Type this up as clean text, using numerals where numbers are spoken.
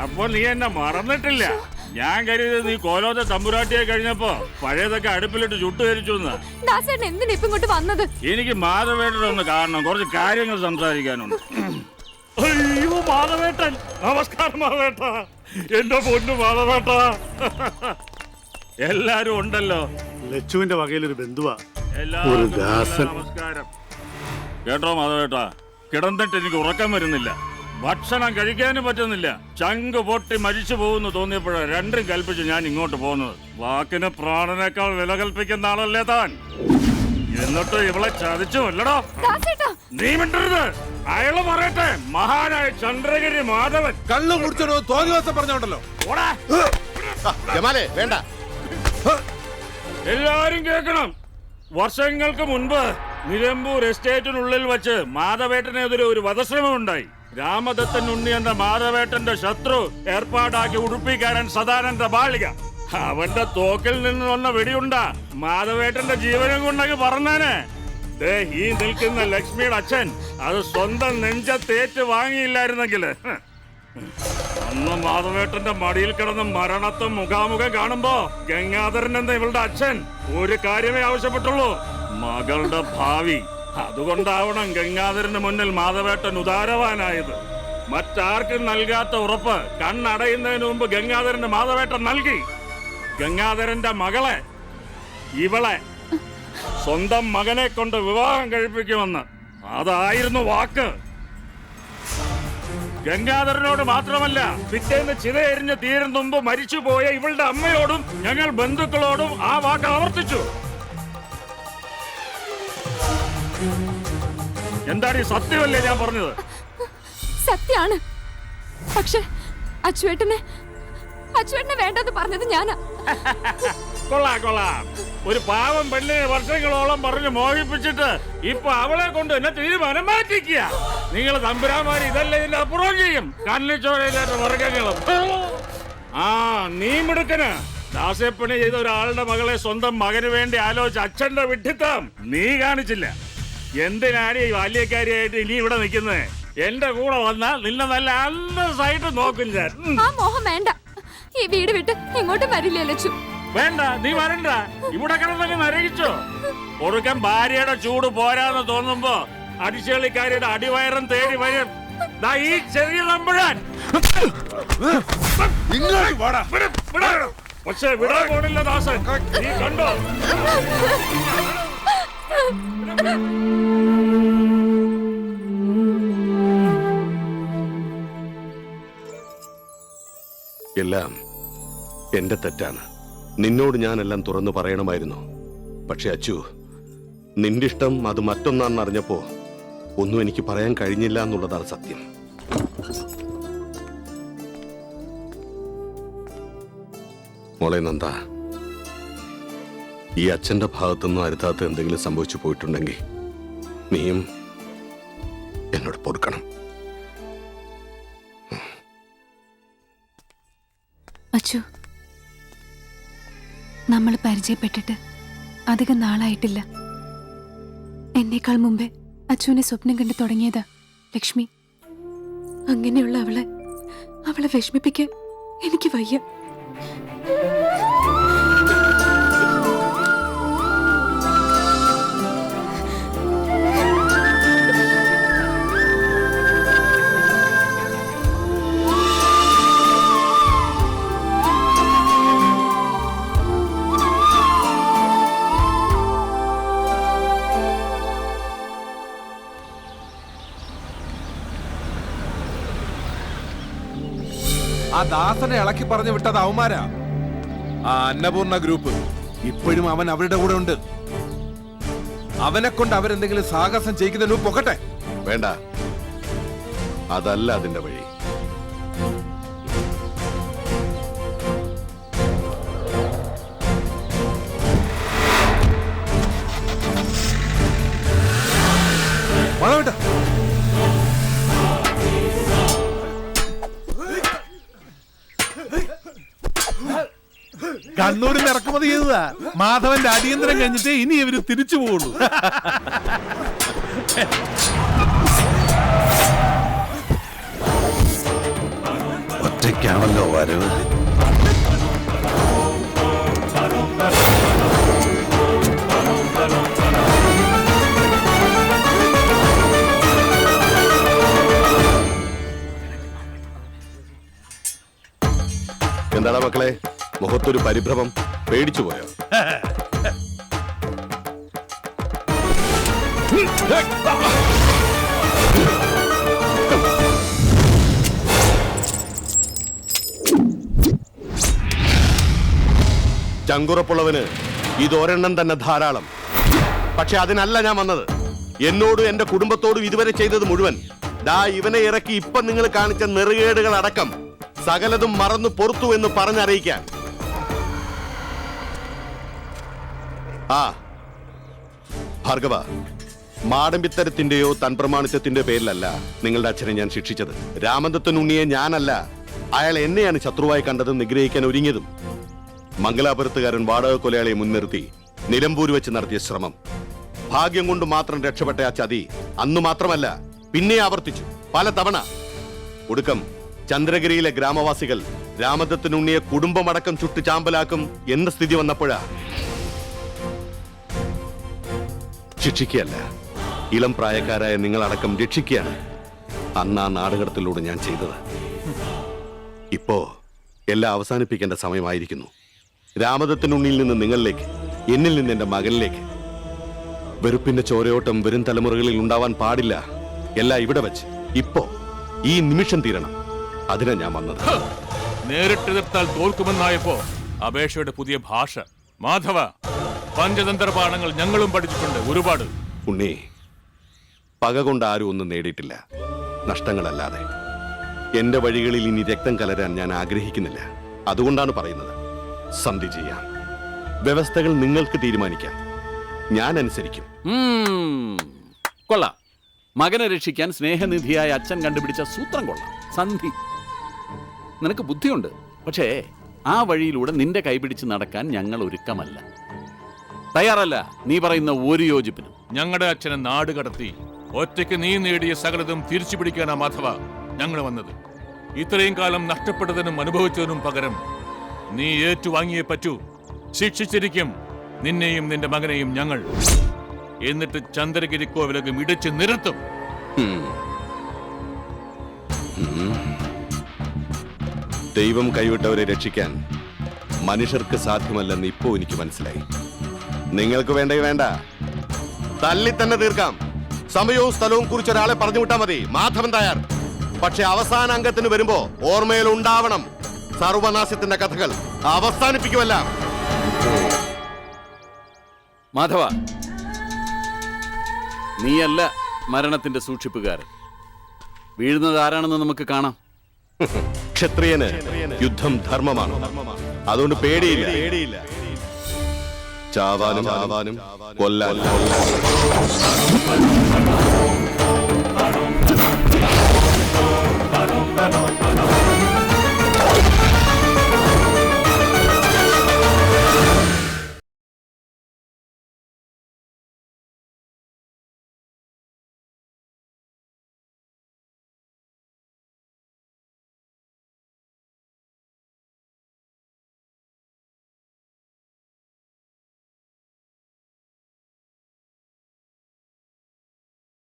അപ്പൊ നീ എന്നെ മറന്നിട്ടില്ല. ഞാൻ കരുതിയത് നീ കോലോത്തെ തമ്പുരാട്ടിയെ കഴിഞ്ഞപ്പോ പഴയതൊക്കെ അടുപ്പിലിട്ട് ചുട്ടുകരിച്ചു. എന്തിനാ ഇപ്പൊ ഇങ്ങോട്ട് വന്നത്? എനിക്ക് മാധവേട്ടനൊന്ന് കാണണം, കുറച്ച് കാര്യങ്ങൾ സംസാരിക്കാനുണ്ട്. അയ്യോ മാധവേട്ടൻ, നമസ്കാരം മാധവേട്ട. എന്റെ പൊന്നു മാധവേട്ട, എല്ലാരും ഉണ്ടല്ലോ. ലച്ചുവിന്റെ വകയിലൊരു ബന്ധുവാ. നമസ്കാരം. കേട്ടോ മാധവേട്ട, കിടന്നിട്ട് എനിക്ക് ഉറക്കം വരുന്നില്ല, ഭക്ഷണം കഴിക്കാനും പറ്റുന്നില്ല. ചങ്ക് പൊട്ടി മരിച്ചു പോകുന്നു തോന്നിയപ്പോഴാണ് രണ്ടും കൽപ്പിച്ച് ഞാൻ ഇങ്ങോട്ട് പോകുന്നത്. വാക്കിന് പ്രാണനേക്കാൾ വില കൽപ്പിക്കുന്ന ആളല്ലേ താൻ. എന്നിട്ട് ഇവളെ ചതിച്ചുമല്ലടോ. നീ മിണ്ടരുത്, അയാള് പറയട്ടെ. മഹാനായ ചന്ദ്രഗിരി മാധവൻ കള്ളു കുടിച്ചോ തോന്നി ദിവസം പറഞ്ഞോണ്ടല്ലോ. വേണ്ട, എല്ലാരും കേൾക്കണം. വർഷങ്ങൾക്ക് മുൻപ് നിലമ്പൂർ എസ്റ്റേറ്റിനുള്ളിൽ വെച്ച് മാധവേട്ടനെതിരെ ഒരു വധശ്രമം ഉണ്ടായി. രാമദത്തൻ ഉണ്ണി എന്ന മാധവേട്ടന്റെ ശത്രു ഏർപ്പാടാക്കി ഉടുപ്പിക്കാരൻ സദാനന്ദ ബാളിക. അവന്റെ തോക്കിൽ നിന്ന് വന്ന വെടിയുണ്ട മാധവേട്ടന്റെ ജീവനം കൊണ്ടൊക്കെ പറഞ്ഞാനെ. ഈ നിൽക്കുന്ന ലക്ഷ്മിയുടെ അച്ഛൻ അത് സ്വന്തം നെഞ്ചത്തേറ്റ് വാങ്ങിയില്ലായിരുന്നെങ്കിൽ അന്ന് മാധവേട്ടന്റെ മടിയിൽ കിടന്ന് മരണത്തെ മുഖാമുഖം കാണുമ്പോ ഗംഗാധരൻ എന്ന ഇവളുടെ അച്ഛൻ ഒരു കാര്യമേ ആവശ്യപ്പെട്ടുള്ളൂ, മകളുടെ ഭാവി. അതുകൊണ്ടാവണം ഗംഗാധരന് മുന്നിൽ മാധവേട്ടൻ ഉദാരവാനായത്. മറ്റാർക്കും നൽകാത്ത ഉറപ്പ് കണ്ണടയുന്നതിന് മുമ്പ് ഗംഗാധരന് മാധവേട്ടൻ നൽകി. ഗംഗാധരന്റെ മകളെ, ഇവളെ സ്വന്തം മകനെ കൊണ്ട് വിവാഹം കഴിപ്പിക്കുമെന്ന്. അതായിരുന്നു വാക്ക്. ഗംഗാധരനോട് മാത്രമല്ല, പിറ്റേന്ന് ചിതയെരിഞ്ഞ് തീരുന്ന മുമ്പ് മരിച്ചുപോയ ഇവളുടെ അമ്മയോടും ഞങ്ങൾ ബന്ധുക്കളോടും ആ വാക്ക് ആവർത്തിച്ചു. എന്താണ് ഈ സത്യമല്ലേ ഞാൻ പറഞ്ഞത്? സത്യാണ്. പക്ഷെ അച്ചുവേട്ടനെ വേണ്ടത് പറഞ്ഞത് ഞാനാ. കൊള്ളാം. ഒരു പാവം പെണ്ണിനെ വർഷങ്ങളോളം പറഞ്ഞ് മോഹിപ്പിച്ചിട്ട് ഇപ്പൊ അവളെ കൊണ്ട് എന്നെ തീരുമാനം മാറ്റിക്കുക. നിങ്ങൾ തമ്പുരാമാര് ഇതല്ലേ ഇതിന്റെ അപ്പുറം ചെയ്യും. കണ്ണിച്ചോരയില്ലാത്ത വർഗങ്ങളും. നീ മിടുക്കന്. ദാസപ്പണി ചെയ്ത ഒരാളുടെ മകളെ സ്വന്തം മകന് വേണ്ടി ആലോചിച്ച് അച്ഛന്റെ വിഡ്ഢിത്തം നീ കാണിച്ചില്ല. എന്തിനാണ് ഈ ബാല്യക്കാരിയായിട്ട് ഇനി ഇവിടെ നിൽക്കുന്നത്? എന്റെ കൂടെ വന്നാൽ നിന്നെ നല്ല അന്തസ്സായിട്ട് നോക്കും ഞാൻ. ആ മോഹം വേണ്ട. ഈ വീട് വിട്ട് എങ്ങോട്ടും വരില്ല ലച്ചു. വേണ്ട, നീ വരണ്ട. ഇവിടെ കിടന്നൊക്കെ നരകിച്ചോ. ഒടുക്കം ഭാര്യയുടെ ചൂട് പോരാന്ന് തോന്നുമ്പോ അടിച്ചേളിക്കാരിയുടെ അടിവയറും തേടി വരും. ഈ ചെറിയ തമ്പുരാൻ പക്ഷെ വിടാൻ പോണില്ല ദാസൻ. നീ കണ്ടോ? എല്ലാം എന്റെ തെറ്റാണ്. നിന്നോട് ഞാനെല്ലാം തുറന്നു പറയണമായിരുന്നു. പക്ഷെ അച്ചു, നിന്റെ ഇഷ്ടം അത് മറ്റൊന്നാണെന്ന് അറിഞ്ഞപ്പോ ഒന്നും എനിക്ക് പറയാൻ കഴിഞ്ഞില്ല എന്നുള്ളതാണ് സത്യം. മോളെ നന്ദ, ഈ അച്ഛന്റെ ഭാഗത്തുനിന്നും അരുതാത്ത എന്തെങ്കിലും സംഭവിച്ചു പോയിട്ടുണ്ടെങ്കിൽ നീയും എന്നോട് പൊറുക്കണം. അച്ചു, നമ്മൾ പരിചയപ്പെട്ടിട്ട് അധികം നാളായിട്ടില്ല. എന്നേക്കാൾ മുമ്പേ അച്ചുവിനെ സ്വപ്നം കണ്ടു തുടങ്ങിയതാ ലക്ഷ്മി. അങ്ങനെയുള്ള അവളെ വിഷമിപ്പിക്കാൻ എനിക്ക് വയ്യ. ആ ദാസനെ ഇളക്കി പറഞ്ഞു വിട്ടത് അവന്മാരാ. ആ അന്നപൂർണ ഗ്രൂപ്പ്. ഇപ്പോഴും അവൻ അവരുടെ കൂടെ ഉണ്ട്. അവനെ കൊണ്ട് അവരെന്തെങ്കിലും സാഹസം ചെയ്യിക്കുന്നതിന് പൊക്കട്ടെ. വേണ്ട, അതല്ല അതിന്റെ വഴി. കണ്ണൂരിൽ ഇറക്കുമതി ചെയ്തതാ. മാധവന്റെ അടിയന്തരം കഴിഞ്ഞിട്ടേ ഇനി ഇവര് തിരിച്ചു പോകുള്ളൂ. ഒറ്റയ്ക്കാണല്ലോ വരവ്. എന്താടാ മക്കളെ, മുഖത്തൊരു പരിഭ്രമം? പേടിച്ചു പോയോ? ചങ്കുറപ്പുള്ളവന് ഇതൊരെണ്ണം തന്നെ ധാരാളം. പക്ഷെ അതിനല്ല ഞാൻ വന്നത്. എന്നോടും എന്റെ കുടുംബത്തോടും ഇതുവരെ ചെയ്തത് മുഴുവൻ ദാ ഇവനെ ഇറക്കി ഇപ്പൊ നിങ്ങൾ കാണിച്ച നെറുകേടുകൾ അടക്കം സകലതും മറന്നു പൊറുത്തു എന്ന് പറഞ്ഞറിയിക്കാൻ. ആ ഭാർഗവ, മാടമ്പിത്തരത്തിന്റെയോ തൻപ്രമാണിത്വത്തിന്റെയോ പേരിലല്ല നിങ്ങളുടെ അച്ഛനെ ഞാൻ ശിക്ഷിച്ചത്. രാമദത്തൻ ഉണ്ണിയെ ഞാനല്ല, അയാൾ എന്നെയാണ് ശത്രുവായി കണ്ടതും നിഗ്രഹിക്കാൻ ഒരുങ്ങിയതും. മംഗലാപുരത്തുകാരൻ വാടക കൊലയാളിയെ മുൻനിർത്തി നിലമ്പൂർ വെച്ച് നടത്തിയ ശ്രമം, ഭാഗ്യം കൊണ്ട് മാത്രം രക്ഷപ്പെട്ട ആ ചതി അന്നു മാത്രമല്ല പിന്നെ ആവർത്തിച്ചു പല തവണ. ഒടുക്കം ചന്ദ്രഗിരിയിലെ ഗ്രാമവാസികൾ രാമദത്തനുണ്ണിയെ കുടുംബമടക്കം ചുട്ടു ചാമ്പലാക്കും എന്ന സ്ഥിതി വന്നപ്പോഴാ ശിക്ഷിക്കുകയല്ല, ഇളം പ്രായക്കാരായ നിങ്ങളടക്കം രക്ഷിക്കുകയാണ് അന്ന് ആ നാടുകടത്തിലൂടെ ഞാൻ ചെയ്തത്. ഇപ്പോ എല്ലാം അവസാനിപ്പിക്കേണ്ട സമയമായിരിക്കുന്നു. രാമദത്തനുണ്ണിയിൽ നിന്ന് നിങ്ങളിലേക്ക്, എന്നിൽ നിന്ന് എന്റെ മകനിലേക്ക്. വെറുപ്പിന്റെ ചോരയോട്ടം വരും തലമുറകളിൽ ഉണ്ടാവാൻ പാടില്ല. എല്ലാം ഇവിടെ വെച്ച് ഇപ്പോ ഈ നിമിഷം തീരണം. അതിനാ ഞാൻ വന്നത്. നേരിട്ടെതിർത്താൽ തോൽക്കുമെന്നായപ്പോ അപേക്ഷയുടെ പുതിയ ഭാഷ. മാധവ, പഞ്ചതന്ത്ര പാഠങ്ങൾ ഞങ്ങളും പഠിച്ചിട്ടുണ്ട് ഒരുപാട്. ഉണ്ണി, പക കൊണ്ട് ആരും ഒന്നും നേടിയിട്ടില്ല, നഷ്ടങ്ങളല്ലാതെ. എന്റെ വഴികളിൽ ഇനി രക്തം കലരാൻ ഞാൻ ആഗ്രഹിക്കുന്നില്ല. അതുകൊണ്ടാണ് പറയുന്നത്, സന്ധി ചെയ്യാം. വ്യവസ്ഥകൾ നിങ്ങൾക്ക് തീരുമാനിക്കാം, ഞാൻ അനുസരിക്കും. കൊള്ളാം. മകനെ രക്ഷിക്കാൻ സ്നേഹനിധിയായ അച്ഛൻ കണ്ടുപിടിച്ച സൂത്രം കൊള്ളാം. സന്ധി. നിനക്ക് ബുദ്ധിയുണ്ട്, പക്ഷേ ആ വഴിയിലൂടെ നിന്റെ കൈപിടിച്ച് നടക്കാൻ ഞങ്ങൾ ഒരുക്കമല്ല, തയ്യാറല്ല. നീ പറയുന്ന ഒരു യോജിപ്പിനും. ഞങ്ങളുടെ അച്ഛനെ നാട് കടത്തി ഒറ്റയ്ക്ക് നീ നേടിയ സകലതും തിരിച്ചു പിടിക്കാനാ മാധവ ഞങ്ങൾ വന്നത്. ഇത്രയും കാലം നഷ്ടപ്പെട്ടതിനും അനുഭവിച്ചതിനും പകരം നീ ഏറ്റുവാങ്ങിയേ പറ്റൂ. ശിക്ഷിച്ചിരിക്കും നിന്നെയും നിന്റെ മകനെയും ഞങ്ങൾ. എന്നിട്ട് ചന്ദ്രഗിരി കോവിലകം ഇടിച്ച് നിരത്തും. ദൈവം കൈവിട്ടവരെ രക്ഷിക്കാൻ മനുഷ്യർക്ക് സാധ്യമല്ലെന്ന് ഇപ്പോ എനിക്ക് മനസ്സിലായി. നിങ്ങൾക്ക് വേണ്ടേ വേണ്ട, തല്ലി തന്നെ തീർക്കാം. സമയവും സ്ഥലവും കുറിച്ച് ഒരാളെ പറഞ്ഞു വിട്ടാൽ മതി, മാധവൻ തയ്യാർ. പക്ഷെ അവസാന അംഗത്തിന് വരുമ്പോ ഓർമ്മയിൽ ഉണ്ടാവണം സർവനാശത്തിന്റെ കഥകൾ. അവസാനിപ്പിക്കുമല്ല. മാധവ, നീയല്ല മരണത്തിന്റെ സൂക്ഷിപ്പുകാരൻ. വീഴുന്നത് ആരാണെന്ന് നമുക്ക് കാണാം. ക്ഷത്രിയന് യുദ്ധം ധർമ്മമാണ്, അതുകൊണ്ട് പേടിയില്ല. ചാവാനും കൊല്ലാനും.